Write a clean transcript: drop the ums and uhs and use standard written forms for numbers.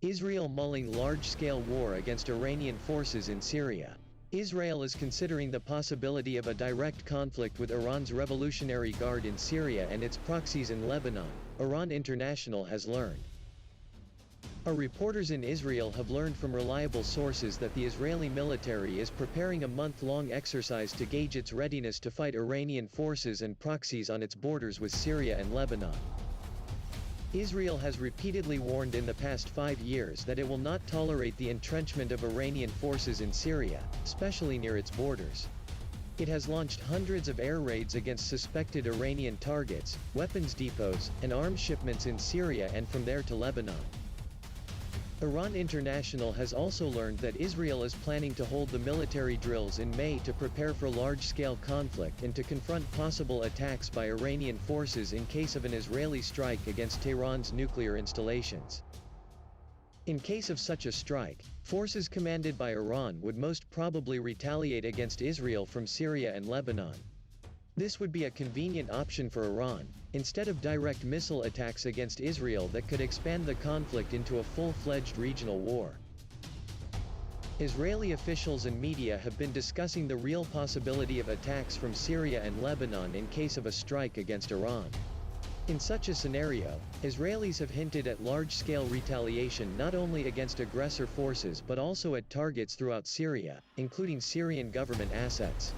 Israel mulling large-scale war against Iranian forces in Syria. Israel is considering the possibility of a direct conflict with Iran's Revolutionary Guard in Syria and its proxies in Lebanon, Iran International has learned. Our reporters in Israel have learned from reliable sources that the Israeli military is preparing a month-long exercise to gauge its readiness to fight Iranian forces and proxies on its borders with Syria and Lebanon. Israel has repeatedly warned in the past 5 years that it will not tolerate the entrenchment of Iranian forces in Syria, especially near its borders. It has launched hundreds of air raids against suspected Iranian targets, weapons depots, and arms shipments in Syria and from there to Lebanon. Iran International has also learned that Israel is planning to hold the military drills in May to prepare for large-scale conflict and to confront possible attacks by Iranian forces in case of an Israeli strike against Tehran's nuclear installations. In case of such a strike, forces commanded by Iran would most probably retaliate against Israel from Syria and Lebanon. This would be a convenient option for Iran, instead of direct missile attacks against Israel that could expand the conflict into a full-fledged regional war. Israeli officials and media have been discussing the real possibility of attacks from Syria and Lebanon in case of a strike against Iran. In such a scenario, Israelis have hinted at large-scale retaliation not only against aggressor forces but also at targets throughout Syria, including Syrian government assets.